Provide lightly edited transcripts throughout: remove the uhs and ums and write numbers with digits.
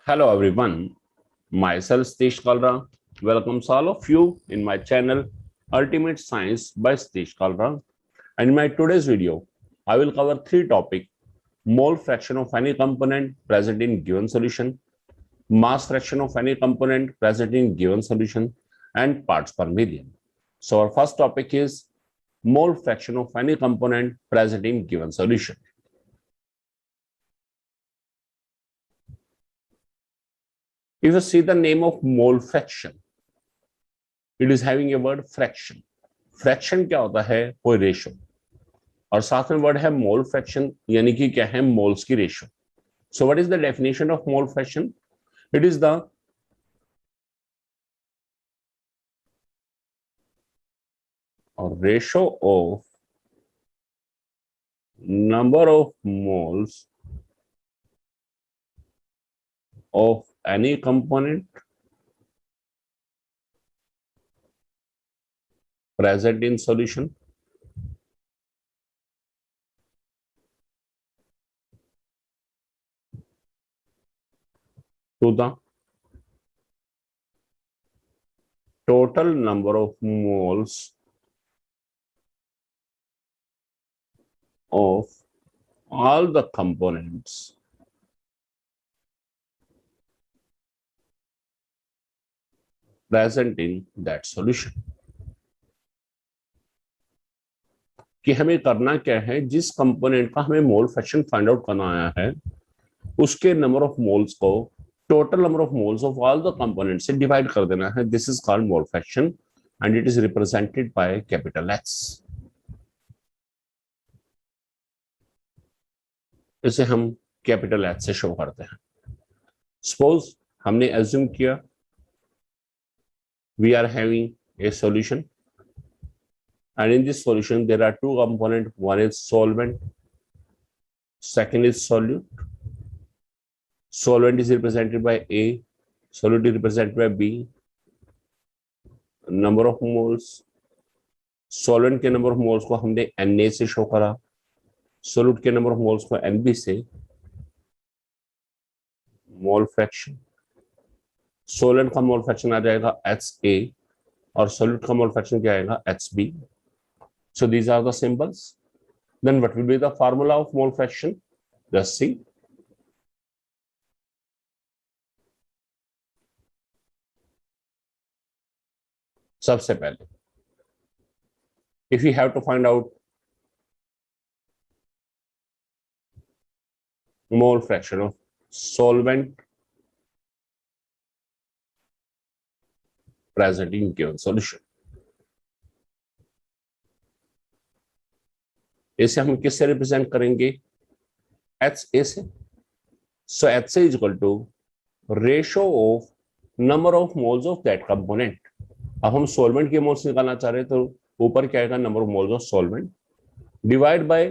Hello everyone, myself Satish Kalra welcomes all of you in my channel Ultimate Science by Satish Kalra. And in my today's video, I will cover three topics: mole fraction of any component present in given solution, mass fraction of any component present in given solution, and parts per million. So our first topic is mole fraction of any component present in given solution. If you see the name of mole fraction, it is having a word fraction. Fraction क्या होता है? कोई ratio, और साथ में word है mole fraction, यानी कि क्या है? मोल्स की ratio. So what is the definition of mole fraction? It is the ratio of number of moles of any component present in solution to the total number of moles of all the components present in that solution. कि हमें करना क्या है? जिस component का हमें mole fraction find out करना आया है, उसके नंबर ऑफ मोल्स को total number of moles of all the component से डिवाइड कर देना है. This is called mole fraction and it is represented by capital x. इसे हम कैपिटल एच से शो करते हैं. सपोज हमने एज्यूम किया we are having a solution and in this solution there are two components. One is solvent, second is solute. Solvent is represented by A, solute is represented by B. Number of moles, solvent के number of moles को हमने Na से show करा, solute के number of moles को Nb से. Mole fraction, solvent का mole fraction आ जाएगा HA और solute का मोल फ्रैक्शन क्या आएगा? HB. So these are the symbols. Then what will be the formula of mole fraction? Just see. सबसे पहले if you have to find out mole fraction of solvent present in given solution, इसे हम किससे represent करेंगे? H A से. So H A is equal to ratio of number of moles of that component. अब हम solvent के moles निकालना चाह रहे हैं तो ऊपर क्या आएगा? Number of moles of solvent divide by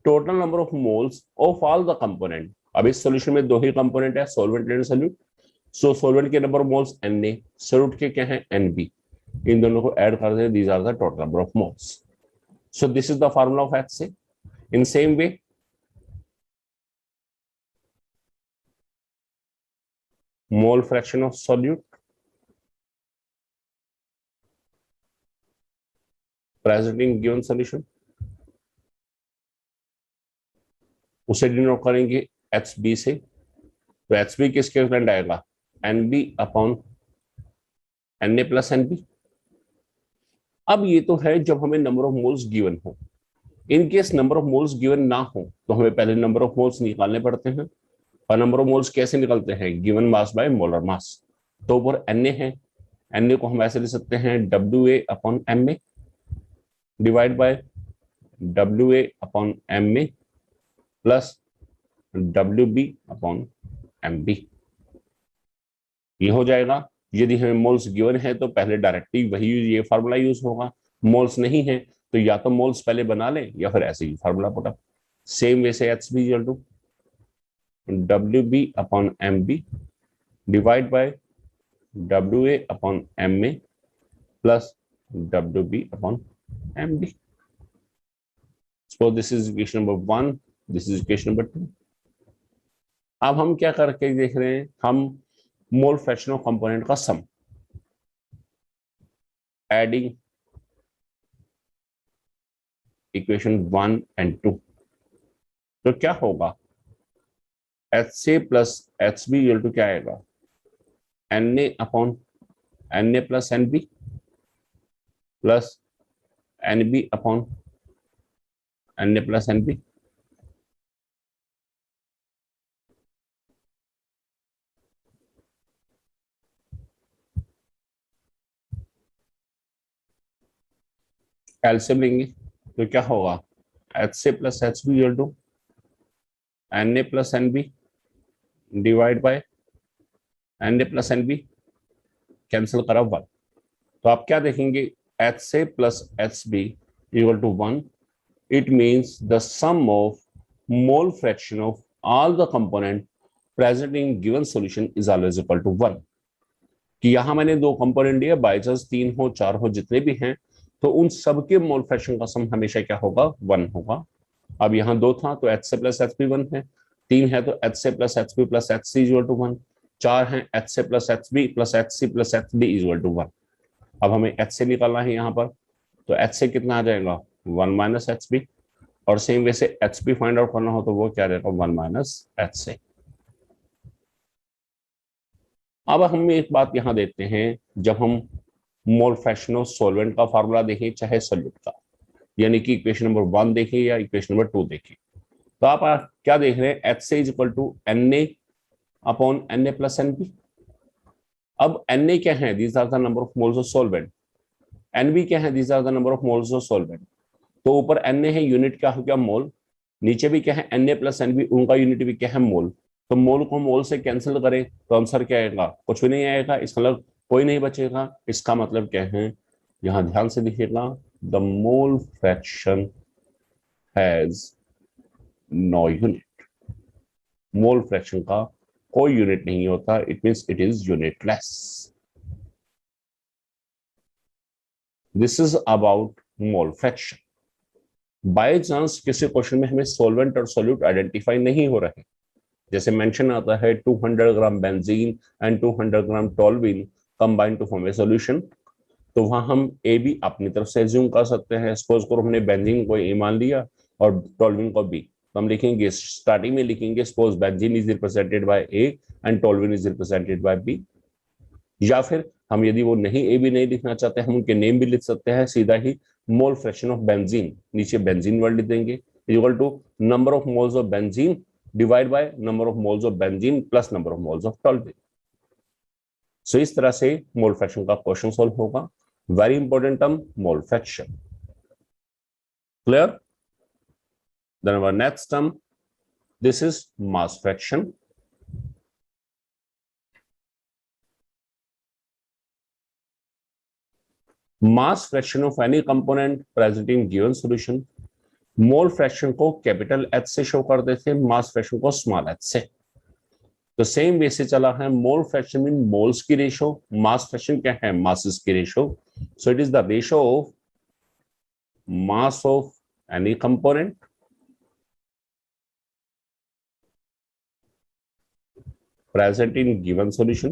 total number of moles of all the component. अब इस सॉल्यूशन में दो ही कंपोनेंट है, solvent and solute. So solvent के number of moles Na, solute के क्या है? Nb. इन दोनों को ऐड कर दे, these are the total number of moles. So this is the formula of HCl. In same way, mole fraction of solute present in given solution, उसे denote करेंगे HB से. तो HB किसके इक्वलेंट आएगा? NB upon Na plus NB. अब ये तो है जब हमें नंबर ऑफ मोल्स गिवन हो. In case number of moles given ना हो तो हमें पहले नंबर ऑफ मोल्स निकालने पड़ते हैं. और नंबर ऑफ मोल्स कैसे निकलते हैं? Given mass by molar mass. तो ऊपर Na है, Na को हम ऐसे लिख सकते हैं WA upon Ma divide by WA upon Ma plus WB upon MB. ये हो जाएगा. यदि हमें मोल्स गिवन है तो पहले डायरेक्टली वही ये फार्मूला यूज होगा. मोल्स नहीं है तो या तो मोल्स पहले बना लें या फिर ऐसे ही formula put up. Same way से HB equal to WB upon MB divide by WA upon MA plus WB upon MB. So this is equation number 1, this is equation number 2. अब हम क्या करके देख रहे हैं, हम मोल फ्रैक्शन ऑफ कंपोनेंट का सम एडिंग इक्वेशन 1 एंड 2, तो क्या होगा, H C plus H B equal to क्या आएगा, N A upon N A plus N B plus N B upon N A plus N B. LCM लेंगे तो क्या होगा, H C plus H B equal to N A plus N B divide by N A plus N B, cancel करा 1। तो आप क्या देखेंगे, H से plus H B equal to 1, it means the sum of mole fraction of all the component present in given solution is always equal to 1। कि यहां मैंने दो कंपोनेंट दिए, बाई चांस 3 हो 4 हो जितने भी हैं, तो उन सबके मोल फ्रैक्शन का सम हमेशा क्या होगा, 1 होगा। अब यहाँ 2 था तो एच से प्लस एच पी 1 है, 3 है तो एच से plus H P plus H C equal to 1, 4 है एच से plus H B plus H C plus H D equal to 1। अब हमें एच से निकालना है यहाँ पर, तो एच से कितना आ जाएगा, 1 माइनस एच बी, और सेम वैसे एच पी फाइंड आउट करना हो तो वो क्या रहेगा, 1 माइनस एच से। अब हम एक बात यहां देते हैं, जब हम मोल फ्रैक्शन ऑफ सॉल्वेंट का फार्मूला देखें चाहे सॉल्यूट का, यानी कि इक्वेशन नंबर 1 देखें या इक्वेशन नंबर 2 देखें, तो आप क्या देख रहे हैं, एच से is equal to N A upon N A plus N B. अब एन ए क्या है, these are the number of moles of solvent, N B क्या है, these are the number of moles of solvent. तो ऊपर N A है, unit क्या हो गया, मोल, नीचे भी क्या है, N A plus N B, उनका यूनिट भी क्या है, मोल। तो मोल को मोल से कैंसिल करें तो आंसर क्या आएगा, कुछ भी नहीं आएगा, इसका मतलब कोई नहीं बचेगा। इसका मतलब क्या है, यहां ध्यान से देखिएगा, the mole fraction has no unit. Mole fraction का कोई यूनिट नहीं होता, it means it is unitless. This is about mole fraction. By chance किसी क्वेश्चन में हमें सॉल्वेंट और सॉल्यूट आइडेंटिफाई नहीं हो रहे, जैसे मेंशन आता है 200 gram benzene and 200 gram toluene combine to form a solution, तो वहां हम ए बी अपनी तरफ से एज्यूम कर सकते हैं। सपोज करो हमने बेंजीन को ए मान लिया और टोल्यूइन को बी, तो हम लिखेंगे स्टार्टिंग में लिखेंगे suppose benzene is represented by A and toluene is represented by B. या फिर हम यदि वो नहीं ए बी नहीं लिखना चाहते, हम उनके नेम भी लिख सकते हैं, सीधा ही मोल फ्रैक्शन ऑफ बेंजीन, नीचे बेंजीन वर्ड लिख देंगे, equal to number of moles of benzene divide by number of moles of benzene plus number of moles of toluene. So इस तरह से मोल फ्रैक्शन का क्वेश्चन सॉल्व होगा। Very important term, mole fraction. Clear? Then our next term, this is mass fraction. Mass fraction of any component present in given solution. Mole fraction को capital H से show कर देते हैं, mass fraction को small H से। तो same way से चला है, मोल फ्रैक्शन मीन मोल्स की रेशो, मास फ्रैक्शन क्या है, मासेस की ratio. So it is the ratio of mass of any component present in given solution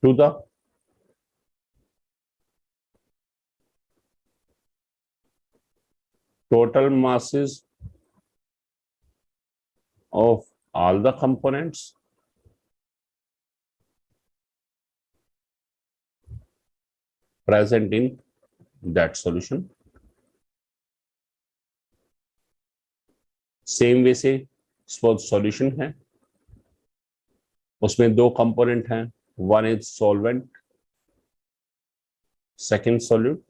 to the total masses of all the components present in that solution। Same way से suppose solution है, उसमें दो component हैं, one is solvent, second solute.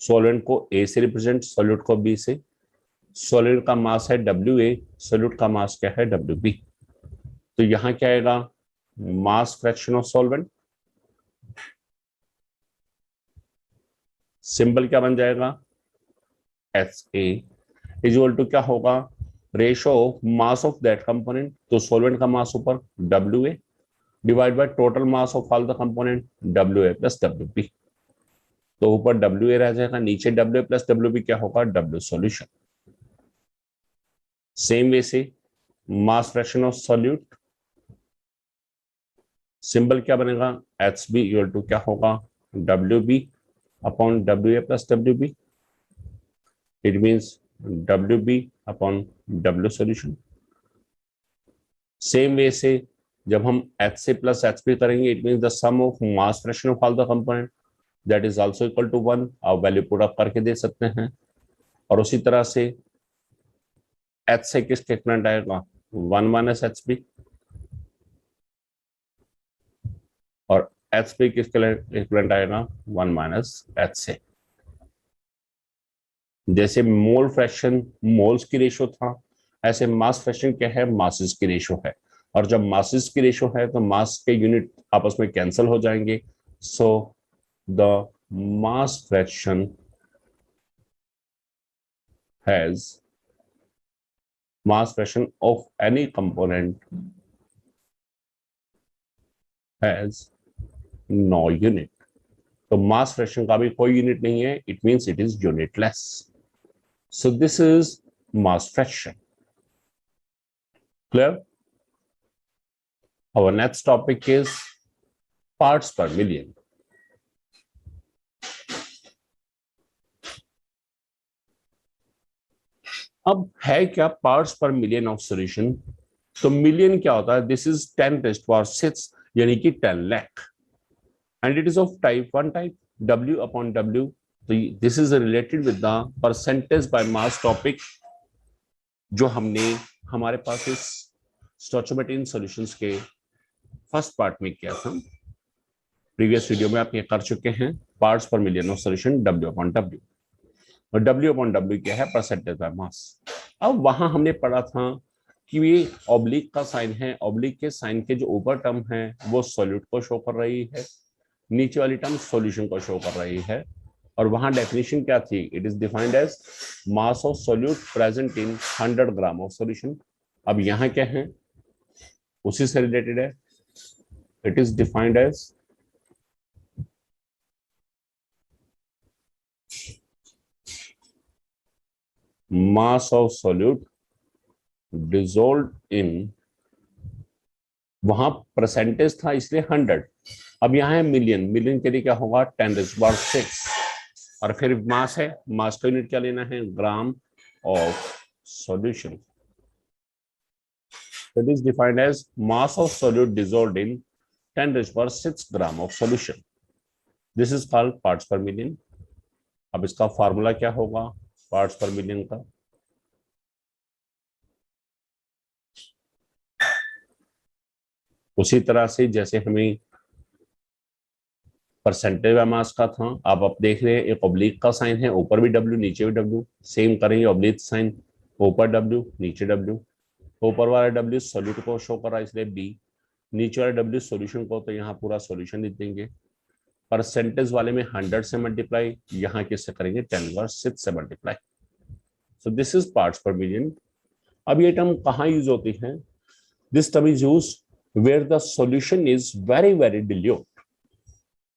Solvent को ए से represent, solute को B से। Solvent का मास है डब्ल्यू ए, सॉल्यूट का मास क्या है, डब्ल्यू बी। तो यहां क्या आएगा, mass fraction of solvent, symbol क्या बन जाएगा, H A is equal to क्या होगा, ratio of mass of that component, तो सॉल्वेंट का मास ऊपर W A divide by total mass of all the component W A plus W B. तो ऊपर WA रह जाएगा, नीचे WA प्लस WB क्या होगा, W सॉल्यूशन। सेम वे से mass fraction of solute, symbol क्या बनेगा, HB इक्वल टू क्या होगा, WB upon WA plus WB। It means WB upon W solution. Same way से जब हम HC प्लस HB करेंगे, it means the sum of mass fraction of all the component that is also equal to 1। आप value put up करके दे सकते हैं। और उसी तरह से H से किसके इक्विवेलेंट आएगा, 1 माइनस HB, और HB किसके इक्विवेलेंट आएगा, 1 माइनस H से। जैसे मोल फ्रैक्शन मोल्स की रेशो था, ऐसे मास फ्रैक्शन क्या है, मासेस की रेशो है। और जब मासेस की रेशो है तो मास के यूनिट आपस में कैंसिल हो जाएंगे। So the mass fraction has mass fraction of any component has no unit। तो mass fraction का भी कोई यूनिट नहीं है, it means it is unitless। So this is mass fraction। Clear? Our next topic is parts per million। अब है क्या parts per million of solution. तो मिलियन क्या होता है, दिस इज 10⁻⁶, यानी कि 10 lakh, and it is of type 1 type, W upon W। तो this is related with the percentage by mass topic जो हमने हमारे पास इस स्टोइचोमेट्री इन सॉल्यूशंस के फर्स्ट पार्ट में किया था। प्रीवियस वीडियो में आप ये कर चुके हैं, parts per million of solution W upon W। और W अपॉन W क्या है, परसेंटेज बाय मास। अब वहां हमने पढ़ा था कि ये ऑब्लिक का साइन है, ऑब्लिक के साइन के जो ऊपर टर्म है वो सॉल्यूट को शो कर रही है, नीचे वाली टर्म सॉल्यूशन को शो कर रही है। और वहां डेफिनेशन क्या थी, it is defined as mass of solute present in 100 gram of solution. अब यहाँ क्या है, उसी से रिलेटेड है, it is defined as mass of solute dissolved in, वहां परसेंटेज था इसलिए 100, अब यहाँ है मिलियन, मिलियन के लिए क्या होगा 10⁻⁶, और फिर मास है, मास का यूनिट क्या लेना है, ग्राम of solution. It is defined as mass of solute dissolved in 10⁻⁶ gram of solution. This is called parts per million. अब इसका फॉर्मूला क्या होगा पार्ट्स पर मिलियन का, उसी तरह से जैसे हमें परसेंटेज बाय मास का था, अब आप देख रहे हैं एक ऑब्लिक का साइन है, ऊपर भी W नीचे भी W, सेम करेंगे ऑब्लिक साइन, ऊपर W नीचे W, ऊपर वाला W सॉल्यूट को शो कर रहा है इसलिए B, नीचे वाला W सॉल्यूशन को, तो यहाँ पूरा सॉल्यूशन लिख देंगे। परसेंटेज वाले में 100 से मल्टीप्लाई, यहाँ किससे करेंगे 10⁻⁶ से multiply. So this is parts per million. अब ये टर्म कहाँ यूज होती है, this term is used where the solution is very very dilute,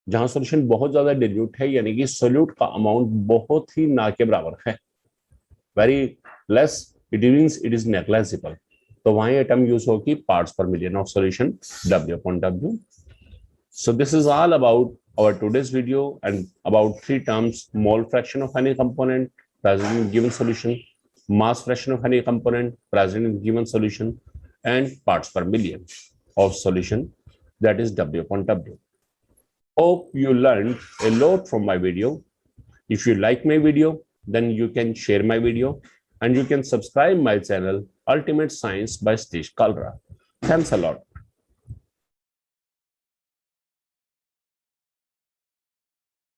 जहां सॉल्यूशन बहुत ज्यादा डिल्यूट है, यानी कि सॉल्यूट का अमाउंट बहुत ही ना के बराबर है, very less, it means it is negligible. तो वहां ये टर्म यूज होगी parts per million of solution W upon W। So this is all about our today's video and about 3 terms: mole fraction of any component present in given solution, mass fraction of any component present in given solution, and parts per million of solution, that is W upon W. Hope you learned a lot from my video. If you like my video, then you can share my video and you can subscribe my channel Ultimate Science by Satish Kalra. Thanks a lot.